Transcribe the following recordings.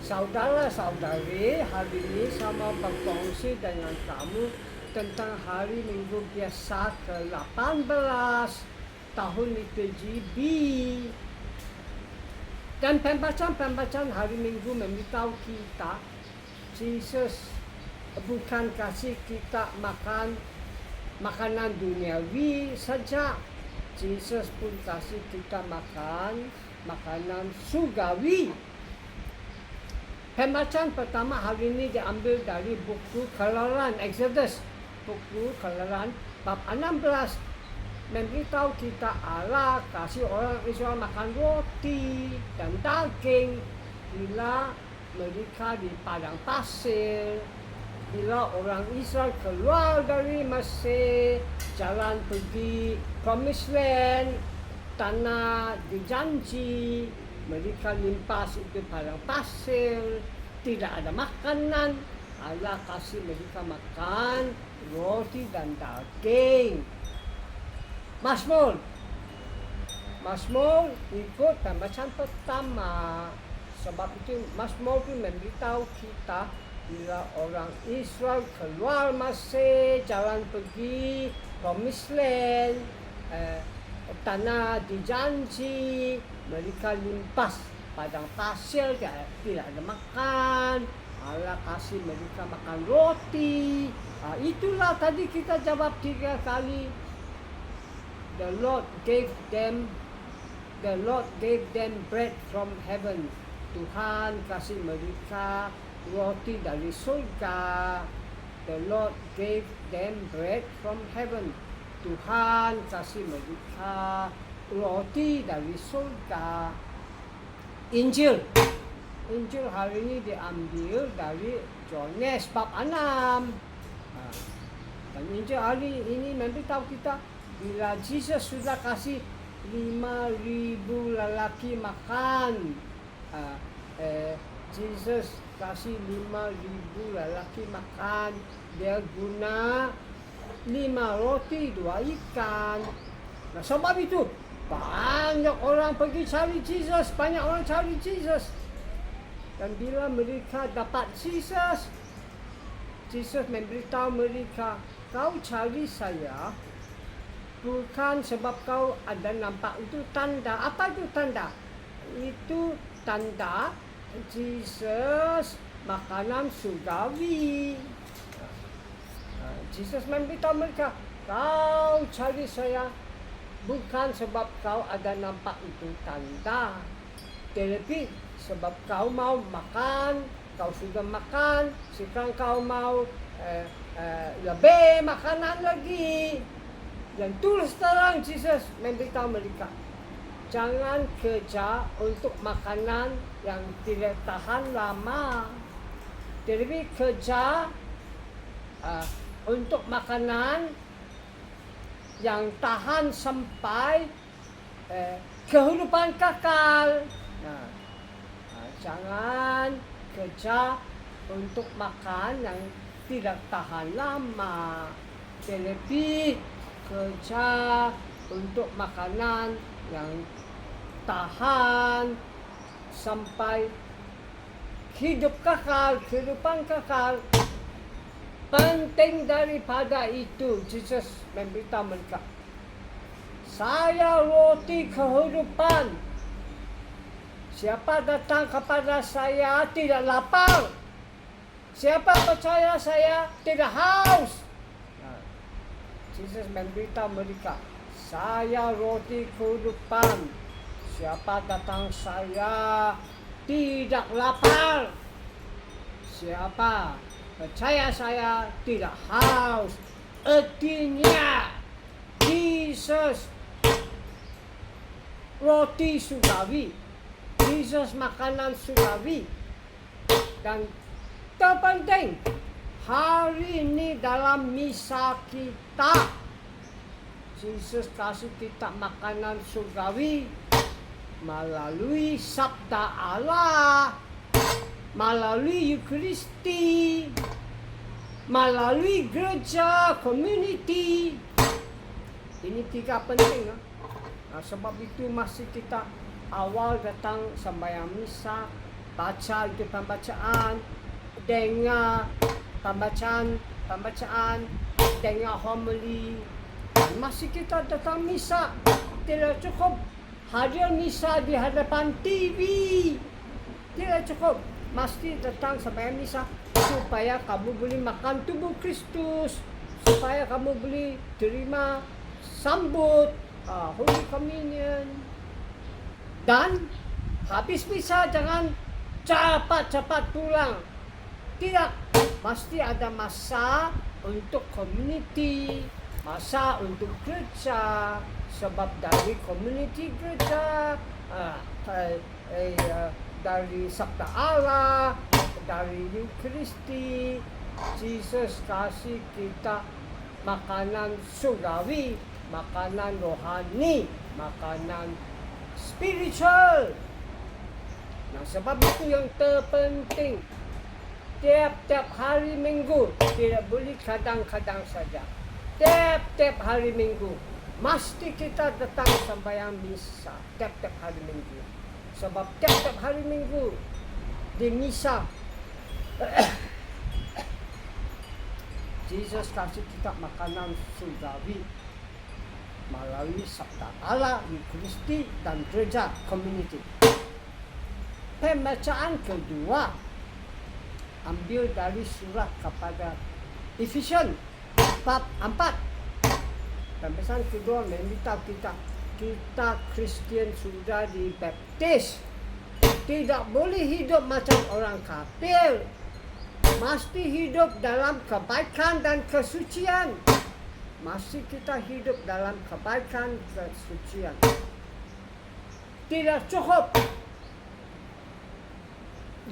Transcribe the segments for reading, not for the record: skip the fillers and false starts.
Saudara-saudari, hari ini sama berkongsi dengan kamu tentang hari Minggu biasa ke-18 tahun liturgi B. Dan pembacaan hari Minggu memberitahu kita, Yesus bukan kasih kita makanan duniawi saja. Yesus pun kasih kita makan makanan surgawi. Pembacaan pertama hari ini diambil dari buku Keluaran, Exodus. Buku Keluaran bab 16 memberitahu kita Allah kasih orang Israel makan roti dan daging bila mereka di padang pasir. Bila orang Israel keluar dari Mesir, jalan pergi Promised Land, tanah dijanji, mereka limpas itu padang pasir, tidak ada makanan. Allah kasih mereka makan roti dan daging. Mazmur ikut pembacaan pertama. Sebab itu Mazmur itu memberitahu kita bila orang Israel keluar Mesir, jalan pergi Promised Land, tanah dijanji, mereka limpas padang pasir, tidak ada makan. Allah kasih mereka makan roti. Itulah tadi kita jawab 3 kali. The Lord gave them bread from heaven. Tuhan kasih mereka roti dari surga. The Lord gave them bread from heaven. Tuhan kasih mereka roti dari surga. Injil hari ini diambil dari Yohanes bab 6. Dan Injil hari ini memberitahu kita bila Yesus sudah kasih 5,000 lelaki makan. Yesus kasih 5,000 lelaki makan. Dia guna 5 roti 2 ikan. Nah, sebab itu banyak orang pergi cari Yesus, banyak orang cari Yesus. Dan bila mereka dapat Yesus memberitahu mereka, kau cari saya bukan sebab kau ada nampak itu tanda. Apa itu tanda? Itu tanda Yesus makanan surgawi. Yesus memberitahu mereka, kau cari saya bukan sebab kau ada nampak itu tanda, tetapi sebab kau mau makan, kau sudah makan, sekarang kau mau lebih makanan lagi. Dan terus terang Yesus memberitahu mereka, jangan kejar untuk makanan yang tidak tahan lama, tetapi kejar untuk makanan yang tahan sampai kehidupan kekal. Jangan kejar untuk makan yang tidak tahan lama, tetapi kejar untuk makanan yang tahan sampai kehidupan kekal. Penting daripada itu, Yesus memberitahu mereka, saya roti kehidupan. Siapa datang kepada saya tidak lapar. Siapa percaya saya tidak haus. Yesus memberitahu mereka, saya roti kehidupan. Siapa datang saya tidak lapar. Siapa percaya saya tidak haus. Artinya Yesus roti surgawi, Yesus makanan surgawi. Dan terpenting hari ini dalam misa kita, Yesus kasih kita makanan surgawi melalui sabda Allah, melalui Eukaristi, melalui gereja, community. Ini 3 penting. Sebab itu masih kita awal datang sembahyang misa, baca itu pembacaan, dengar pembacaan, dengar homily. Dan masih kita datang misa, tidak cukup hadir misa di hadapan TV. Tidak cukup, mesti datang sampai misa supaya kamu boleh makan tubuh Kristus, supaya kamu boleh terima sambut Holy Communion. Dan habis misa jangan cepat-cepat pulang. Tidak, mesti ada masa untuk community, masa untuk gereja. Sebab dari community gereja, dari Sabda Allah, dari Eucharisti, Jesus kasih kita makanan surgawi, makanan rohani, makanan spiritual. Nah, sebab itu yang terpenting. Tiap-tiap hari Minggu, tidak boleh kadang-kadang saja. Tiap-tiap hari Minggu, mesti kita datang sembahyang misa. Tiap-tiap hari Minggu. Sebab tiap-tiap hari Minggu di misa, Jesus kasih kita makanan surgawi melalui Sabda Allah, Eucharisti, dan gereja community. Pembacaan kedua ambil dari surat kepada Efesian bab 4. Pembacaan kedua memberitahu kita Kristian sudah dibaptis. Tidak boleh hidup macam orang kafir. Mesti hidup dalam kebaikan dan kesucian. Mesti kita hidup dalam kebaikan dan kesucian. Tidak cukup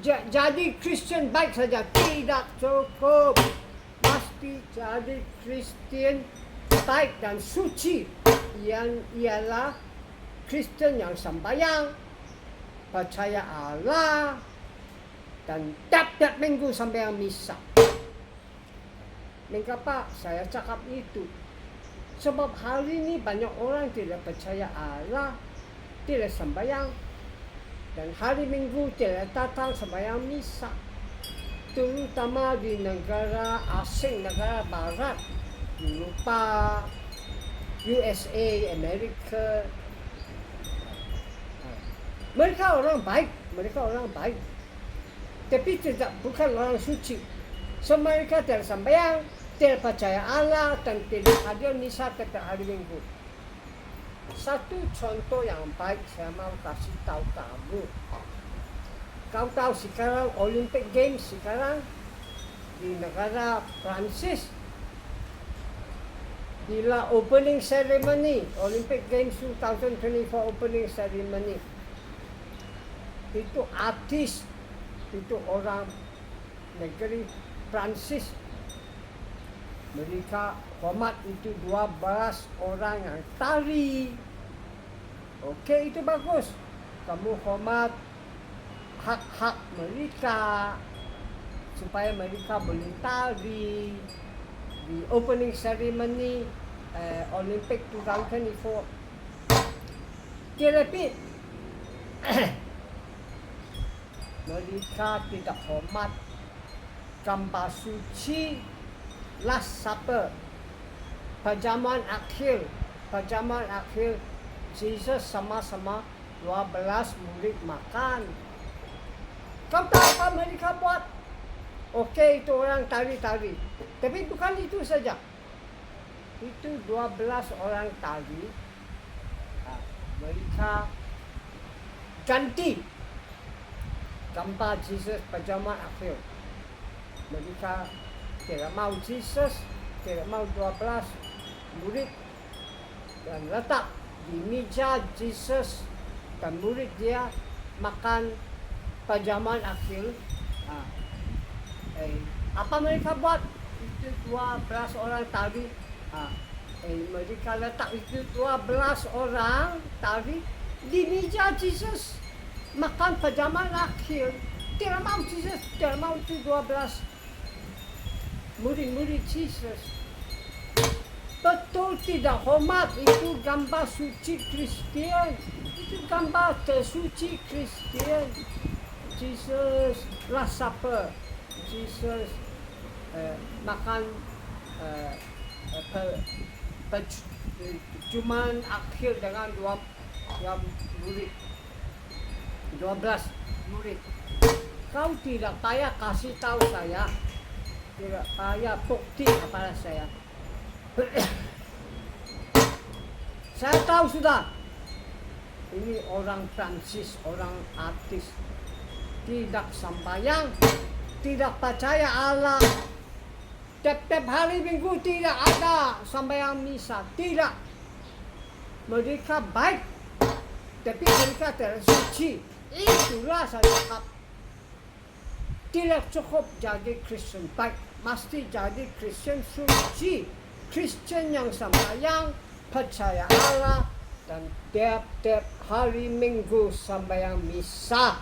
jadi Kristian baik saja, tidak cukup. Mesti jadi Kristian baik dan suci, yang ialah Kristen yang sembahyang, percaya Allah, dan tiap-tiap minggu sembahyang misa. Mengapa saya cakap itu? Sebab hari ini banyak orang tidak percaya Allah, tidak sembahyang, dan hari Minggu tidak datang sembahyang misa. Terutama di negara asing, negara barat, Eropa, USA, Amerika. Mereka orang baik. Tapi bukan orang suci. So mereka tidak sembahyang, tidak percaya Allah, dan tidak hadir misa setiap hari Minggu. Satu contoh yang baik saya mau kasih tahu kamu. Kau tahu sekarang Olympic Games sekarang di negara Prancis, bila opening ceremony, Olympic Games 2024 opening ceremony, itu artis, itu orang negeri Prancis, mereka hormat itu 12 orang yang tari. Okey, itu bagus. Kamu hormat hak-hak mereka supaya mereka boleh tari di opening ceremony Olympic 2024. Tetapi mereka tidak hormat gambar suci Last Supper, perjamuan akhir Jesus sama-sama 12 murid makan. Kau tahu apa mereka buat? Okey, itu orang tari-tari. Tapi bukan itu saja. Itu 12 orang tari. Mereka ganti gambar Jesus perjamuan akhir. Mereka tidak mau Jesus, tidak mau 12 murid, dan letak di meja Jesus dan murid dia makan perjamuan akhir. Apa mereka buat? Itu 12 orang tadi. Mereka letak itu 12 orang tadi di meja Jesus makan perjamuan akhir. Tidak mau Jesus, tidak mau itu 12 murid-murid Jesus. Betul tidak hormat, itu gambar suci Kristian. Itu gambar tersuci Kristian. Jesus Last Supper, Jesus makan cuman akhir dengan 12 murid. Kau tidak payah kasih tahu saya, tidak payah bukti kepada saya. Saya tahu sudah, ini orang Prancis, orang artis, tidak sembahyang, tidak percaya Allah. Tiap-tiap hari Minggu tidak ada sembahyang misa, tidak. Mereka baik, tapi mereka tidak suci. Itulah saya cakap. Tidak cukup jadi Kristen baik, mesti jadi Kristen suci. Kristen yang sembahyang, percaya Allah, dan tiap-tiap hari Minggu sembahyang misa.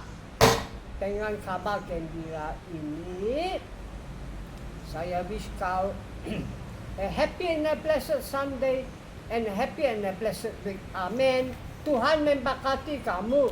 Dengan kabar gembira ini, saya wish kau a happy and a blessed Sunday and a happy and a blessed week. Amen. Tuhan memberkati kamu.